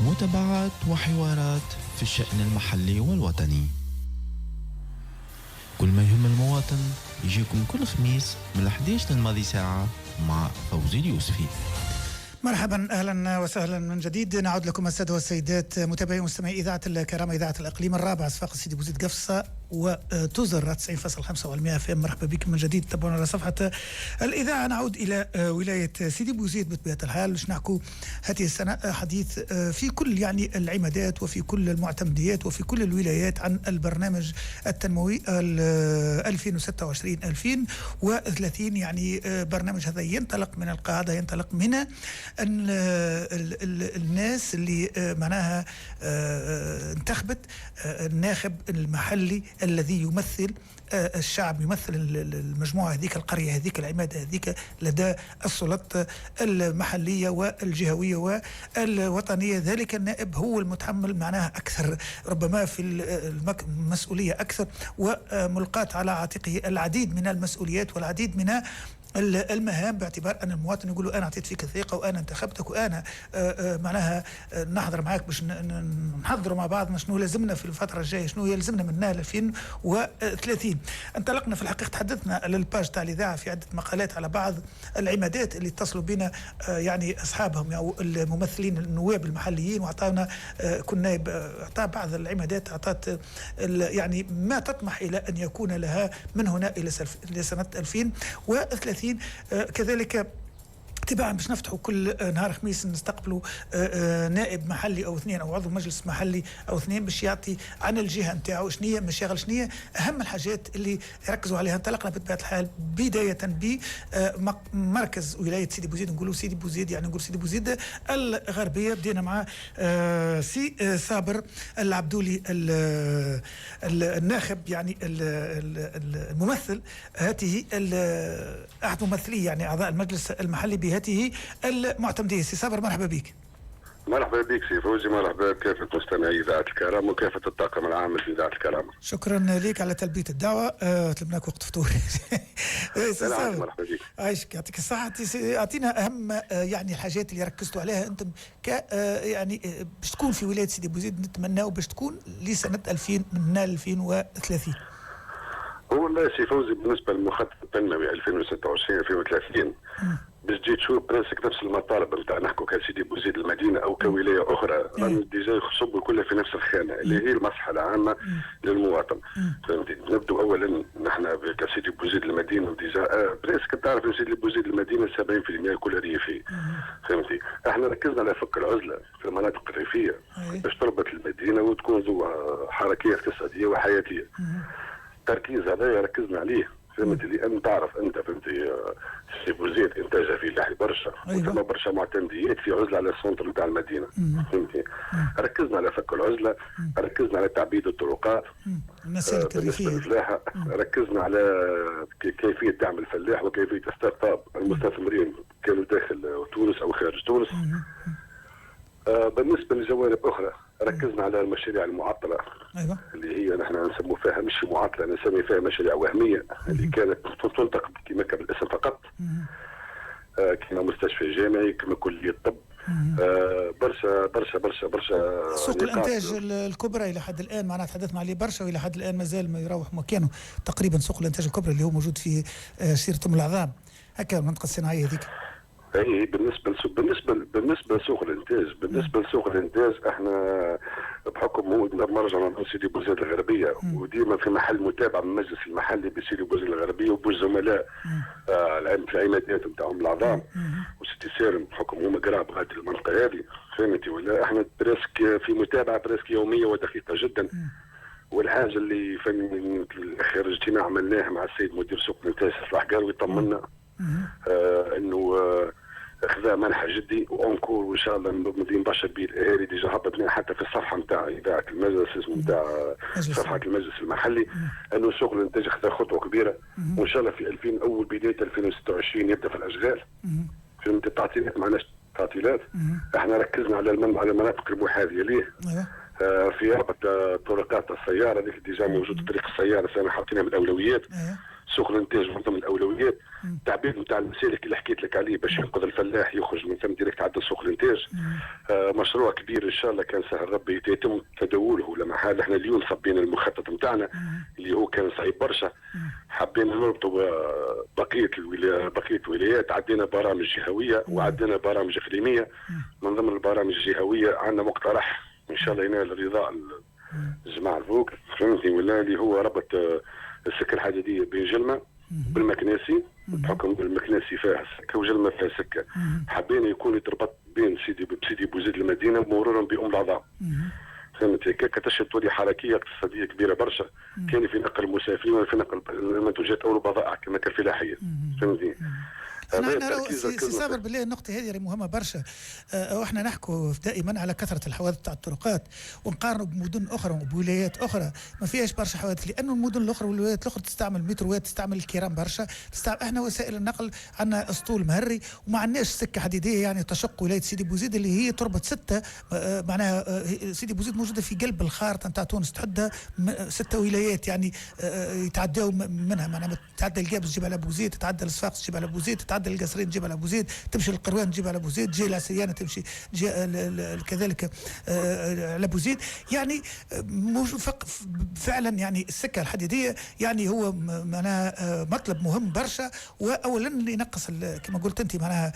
متابعات وحوارات في الشأن المحلي والوطني. كل ما يهم المواطن يجيكم كل خميس من 11 للماضي ساعة مع فوزي اليوسفي. مرحبا، اهلا وسهلا من جديد. نعود لكم الساده والسيدات متابعي ومستمعي اذاعه الكرامه، اذاعه الاقليم الرابعه، صفاقس سيدي بوزيد قفصه وتوزر 90.5 والمئة FM. مرحبا بكم من جديد، تابعونا على صفحه الاذاعه. نعود الى ولايه سيدي بوزيد بطبيعه الحال باش نحكوا هذه السنه حديث في كل يعني العمادات وفي كل المعتمديات وفي كل الولايات عن البرنامج التنموي 2026 2030. يعني برنامج هذا ينطلق من القاعده، ينطلق من الناس اللي معناها انتخبت الناخب المحلي الذي يمثل الشعب، يمثل المجموعة هذيك، القرية هذيك، العمادة هذيك لدى السلطات المحلية والجهوية والوطنية. ذلك النائب هو المتحمل معناها أكثر ربما في المسؤولية أكثر، وملقاة على عاتقه العديد من المسؤوليات والعديد من المهام، باعتبار أن المواطن يقول له أنا أعطيت فيك الثقة وأنا انتخبتك وأنا معناها نحضر معك باش نحضروا مع بعض شنو لازمنا في الفترة الجاية، شنو يلزمنا منها 2030. انطلقنا في الحقيقة، تحدثنا على الباج تاع الإذاعة في عدة مقالات على بعض العمادات اللي اتصلوا بنا يعني أصحابهم أو الممثلين النواب المحليين، وأعطانا كل نائب أعطى بعض العمادات، أعطت يعني ما تطمح إلى أن يكون لها من هنا إلى سنة 2030. كذلك تباعا باش نفتحوا كل نهار خميس نستقبلوا نائب محلي او اثنين او عضو مجلس محلي او اثنين باش يعطي عن الجهه نتاعو شنية مشاغل، شنية اهم الحاجات اللي يركزوا عليها. انطلقنا بطبيعه الحال بدايه بمركز ولايه سيدي بوزيد. نقولوا سيدي بوزيد يعني نقول سيدي بوزيد الغربيه. بدينا مع سي صابر العبدولي الناخب، يعني الممثل هاته احد ممثلي يعني اعضاء المجلس المحلي بهاته المعتمدية. سي صابر مرحبا بك. مرحبا بك سي فوزي، مرحبا بكافة مستمعي إذاعة الكرامة وكافة الطاقم العام لإذاعة الكرامة. شكرا لك على تلبية الدعوة. طلبناك وقت فطور. سي صابر مرحبا بك، عايشك، يعطيك الصحة. أعطينا أهم يعني الحاجات اللي ركزتوا عليها أنتم يعني باش تكون في ولاية سيدي بوزيد، نتمناو باش تكون لسنة 2000 من 2030. هو والله سي فوزي بالنسبة للمخطط التنموي 2026 2030 باش تجي تشوف براسك نفس المطالب نتاع نحكوا كسيدي بوزيد المدينه او كولايه اخرى، راهم ديجا يصبوا كلها في نفس الخانه اللي هي المصلحه العامه للمواطن. فهمتي؟ نبدو اولا نحن كسيدي بوزيد المدينه وديجا براسك تعرف سيدي بوزيد المدينه 70% كلها ريفي. فهمتي؟ احنا ركزنا على فك العزله في المناطق الريفيه باش تربط المدينه وتكون ذو حركيه اقتصاديه وحياتيه. التركيز هذا ركزنا عليه. فهمتي؟ لان تعرف انت فهمتي سي بوزيد انتاجها في لاحي برشا، وثم برشا معتمديات في عزله على السنتر نتاع المدينه. فهمتي؟ ركزنا على فك العزله، ركزنا على تعبيد الطرقات، المسائل التاريخيه بالنسبه للفلاحه ركزنا على كيفيه دعم الفلاح وكيفيه ستارت اب المستثمرين كانوا داخل تونس او خارج تونس. بالنسبه لجوانب اخرى ركزنا على المشاريع المعطله. أيوة. اللي هي نحن نسمو فيها مش معطله، نسمي فيها مشاريع وهميه اللي كانت تنطق كما كان بالاسم فقط، كما مستشفى جامعي كما كليه طب. برشا برشا برشا برشا سوق الانتاج الكبرى الى حد الان معناها تحدثنا عليه برشا، والى حد الان مازال ما يروح مكانه تقريبا. سوق الانتاج الكبرى اللي هو موجود في شيرة ام العظام، هكا المنطقه الصناعيه هذيك. اي بالنسبه لسوق الانتاج، بالنسبه لسوق الانتاج احنا بحكم مرجع من سيدي بوزيد الغربيه وديما في محل متابعه من المجلس المحلي بسيدي بوزيد الغربيه وبالزملاء في العمادات نتاعهم العظام وسيدي سالم بحكم هما قراب غادي المنطقه هذه. فهمتي ولا؟ احنا بريسك في متابعه بريسك يوميه ودقيقه جدا. والحاجه اللي في اخر اجتماع عملناه مع السيد مدير سوق الانتاج صلاح قاروي طمنا انه اخذاء منحى جدي وانكور، وان شاء الله نبشر به الاهالي. ديجا هبطنا حتى في الصفحه نتاع اذاعه المجلس نتاع صفحه المجلس المحلي انه سوق الانتاج اخذ خطوه كبيره، وان شاء الله في 2000 اول بدايه 2026 يبدا في الاشغال. فهمت؟ التعطيلات معناش تعطيلات، احنا ركزنا على المناطق المحاذيه ليه. في ربط طرقات السياره اللي ديجا موجود طريق السياره سنه حاطينها من الاولويات. سوق الانتاج من ضمن الاولويات. التعبيد نتاع المسالك اللي حكيت لك عليه باش ينقذ الفلاح يخرج من ثم ديريكت عدى سوق الانتاج. مشروع كبير ان شاء الله كان سهل ربي يتم تداوله. لما حال احنا اليوم صبينا المخطط نتاعنا اللي هو كان صعيب برشا، حبينا نربطوا بقيه الولايات. عدينا برامج جهويه وعدينا برامج اقليميه. من ضمن البرامج الجهويه عندنا مقترح ان شاء الله ينال رضاء الجماعه الفوق، فهمتني ولا، اللي هو ربط السكه الحديديه بين جلمه بالمكناسي، بحكم المكناسي فيها سكه وجلمه فيها سكه. حبينا يكون يتربط بين بسيدي بوزيد المدينه مرورا بام العظام. فهمت هيك كتشهد تولي حركيه اقتصاديه كبيره برشا، كان في نقل المسافرين وفي نقل المنتوجات او البضائع كما كالفلاحيه. فهمتني. انا سي صابر بالله النقطه هذه مهمه برشا. واحنا نحكوا دائما على كثره الحوادث تاع الطرقات ونقارنوا بمدن اخرى وبولايات اخرى ما فيهاش برشا حوادث، لانه المدن الاخرى والولايات الاخرى تستعمل متروات، تستعمل الكرام برشا، احنا وسائل النقل عندنا اسطول مهري وما عندناش سكه حديديه يعني تشق ولايه سيدي بوزيد اللي هي تربط 6 معناها سيدي بوزيد موجوده في قلب الخارطه نتاع تونس، تحدها 6 ولايات يعني يتعداو منها، معناها تتعدى القابس جبل ابو زيد، تتعدى الصفاقس جبل ابو زيد، تتعدى القصرين تجيب على ابو زيد، تمشي القروان تجيب على ابو زيد، تجي العسيانه تمشي كذلك على ابو زيد. يعني فعلا يعني السكه الحديديه يعني هو معناها مطلب مهم برشا. واولا ينقص كما قلت انت معناها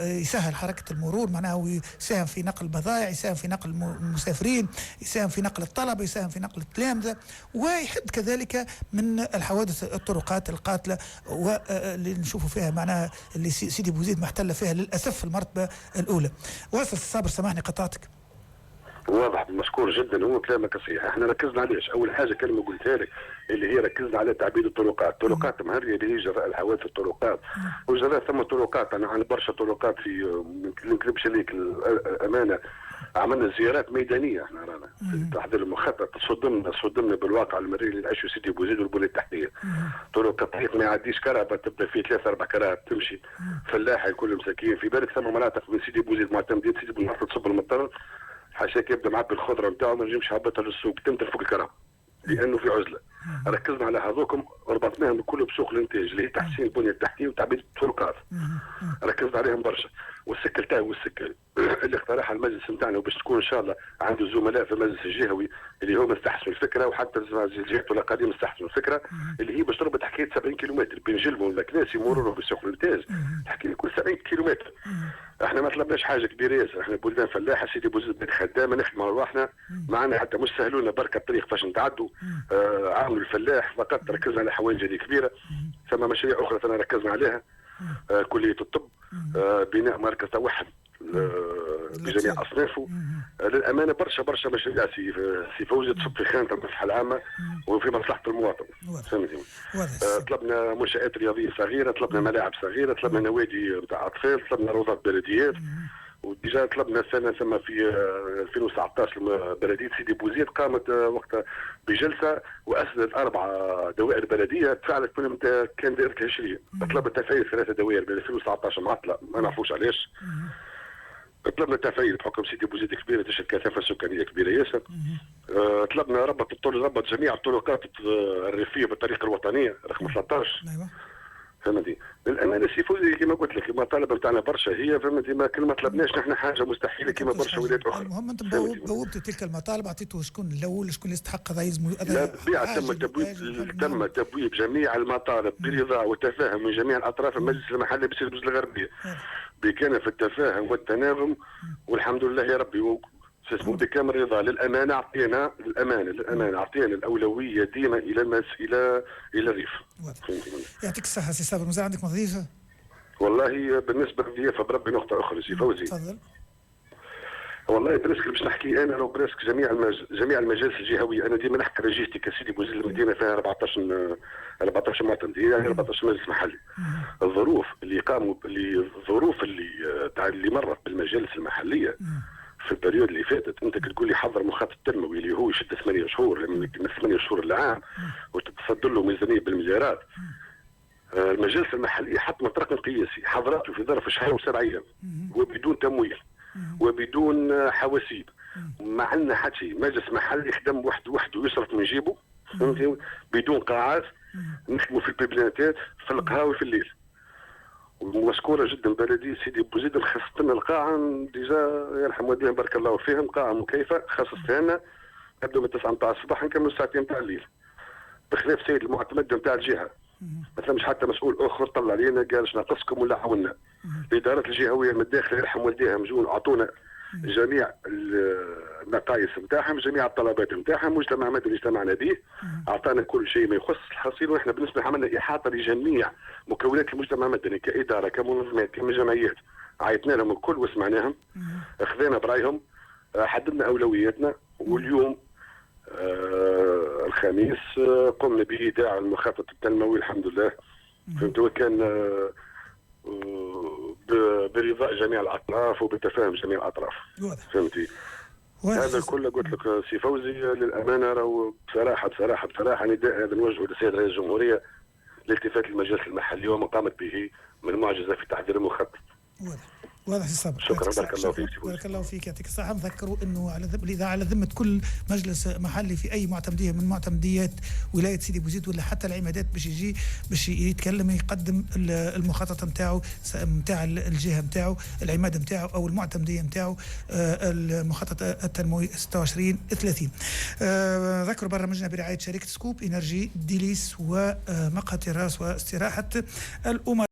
يسهل حركه المرور، معناها ويساهم في نقل البضائع، يساهم في نقل المسافرين، يساهم في نقل الطلبه، يساهم في نقل التلامذه، ويحد كذلك من الحوادث الطرقات القاتله واللي نشوفوا فيها معناها اللي سيدي بوزيد محتله فيها للاسف في المرتبه الاولى. واصل صابر سامحني قطعتك. واضح مشكور جدا، هو كلامك صحيح. احنا ركزنا عليش اول حاجه كلمه قلتها لك اللي هي ركزنا على تعبيد الطرقات مهريه اللي هي جراء الحوادث الطرقات وجراء ثم طرقات. انا عندي برشا طرقات في ما نكذبش عليك الامانه، عملنا زيارات ميدانيه احنا رانا في تحضير المخطط، صدمنا بالواقع المرير اللي نعيشوا سيدي بوزيد والبنيه التحتيه. طرق الطريق ما يعديش كرهبه تبدا فيه 3-4 كراهب تمشي، فلاحه الكل مساكين. في بالك ثم مناطق من سيدي بوزيد معتمدين سيدي بوزيد تصب المطر حاشاك يبدا معبي الخضره نتاعو ما نجمش هبطها للسوق تمتر فوق الكرهب لانه في عزله. ركزنا على هذوكم وربطناهم كله بسوق الانتاج اللي هي تحسين البنيه التحتيه وتعبيد الطرقات. ركزنا عليهم برشا. والسكه التاوي والسكه اللي اقترحها المجلس نتاعنا وباش تكون ان شاء الله عنده زملاء في المجلس الجهوي اللي هو مستحسن الفكره، وحتى الجهات الاقاليم مستحسن الفكره اللي هي باش تربط حكايه 70 كيلومتر بين جلبه والمكناسي مرورا بسوق الانتاج. تحكي لك 70 كيلومتر. احنا ما طلبناش حاجه كبيره ياسر، احنا بلدان فلاحه سيدي بوزيد بيت خدامه نخدموا على رواحنا، معنا حتى مش سهلونا بركه الطريق باش نتعدوا. عاملوا الفلاح فقط ركزنا على حوائج هذه كبيره. ثم مشاريع اخرى ثانيه ركزنا عليها، كليه الطب، بناء مركز توحد بجميع اصنافه. للامانه برشا مشاريع سي فوزي تصب في خانه المصلحه العامه وفي مصلحه المواطن. فهمتني. طلبنا منشات رياضيه صغيره، طلبنا ملاعب صغيره، طلبنا نوادي نتاع اطفال، طلبنا روضات بلديات. وديجا طلبنا السنه ثم في 2019 بلديه سيدي بوزيد قامت وقتها بجلسه واسست 4 دوائر بلديه تفاعلت كلهم كان دائره 20. طلبت تفعيل 3 دوائر بين 2019 معطله ما نعرفوش علاش. طلبنا تفعيل بحكم سيدي بوزيد كبيره تشهد كثافه سكانيه كبيره ياسر. طلبنا ربط جميع الطرقات الريفيه بالطريقه الوطنيه رقم 13. فهمتي. للامانه سي فوزي كما قلت لك المطالب نتاعنا برشا هي فهمتي ما كل ما طلبناش نحن حاجه مستحيله كما برشا ولايات اخرى. المهم انتم بوبتوا تلك المطالب، اعطيتوا شكون الاول شكون اللي يستحق هذا يلزم. لا بالطبيعه تم تبويب جميع المطالب برضا وتفاهم من جميع الاطراف. المجلس المحلي بسيدي بوزيد الغربيه بكان في التفاهم والتناغم والحمد لله يا ربي بكامل رضا. للامانه اعطينا الاولويه ديما الى الريف. يعطيك الصحه سي صابر. مازال عندك مضيفه؟ والله بالنسبه لي فبربي نقطه اخرى سي فوزي. تفضل. والله بريسك باش نحكي انا لو بريسك جميع المجالس الجهويه. انا ديما نحكي ريجيستي كسيدي بوزيد المدينه فيها 14 معتمد يعني 14 مجلس محلي. الظروف اللي مرت بالمجالس المحليه في البريود اللي فاتت، انت تقول لي حضر مخطط تنموي اللي هو يشد 8 شهور من 8 شهور العام وتتصدر له ميزانيه بالمليارات. المجالس المحليه حط مطرق قياسي حضرته في ظرف شهر و7 ايام وبدون تمويل وبدون حواسيب. ما عندنا حتى شيء. مجلس محلي يخدم وحده يصرف من جيبه فهمتي بدون قاعات نخدموا في البيبلانتات في القهاوي في الليل. ومشكوره جدا بلدي سيدي بوزيد خصصت لنا القاعه ديجا يرحم والديهم بارك الله فيهم، قاعه مكيفه خصصتها لنا، نبداو من 9 نتاع الصباح نكملوا ساعتين نتاع الليل، بخلاف سيد المعتمد نتاع الجهه. ما ثمش حتى مسؤول اخر طلع علينا قال اش ناقصكم ولا عاونا. الادارات الجهويه من الداخل يرحم والديهم جون اعطونا جميع النقائص نتاعهم، جميع الطلبات نتاعهم، مجتمع مدني اجتمعنا به، اعطانا كل شيء ما يخص الحصيل. واحنا بالنسبه عملنا احاطه لجميع مكونات المجتمع المدني كاداره كمنظمات كجمعيات، عيطنا لهم الكل وسمعناهم، اخذنا برايهم، حددنا اولوياتنا. واليوم الخميس قمنا بايداع المخطط التنموي الحمد لله، فهمتوا، كان برضاء جميع الاطراف وبتفاهم جميع الاطراف، فهمتي. هذا كله قلت لك سي فوزي للامانه راهو بصراحه نداء هذا نوجهه للسيد رئيس الجمهوريه لالتفات المجالس المحليه وما قامت به من معجزه في تحضير المخطط. واضح الصبر. شكرا، بارك الله فيك. بارك الله فيك، يعطيك الصحة. نذكروا انه الاذاعه على ذمه كل مجلس محلي في اي معتمديه من معتمديات ولايه سيدي بوزيد ولا حتى العمادات باش يجي باش يتكلم يقدم المخطط نتاعو نتاع الجهه نتاعو، العماد نتاعو او المعتمديه نتاعو، المخطط التنموي 26/30. ذكروا برنامجنا برعايه شركه سكوب انرجي ديليس ومقهى تراس واستراحه الامراء.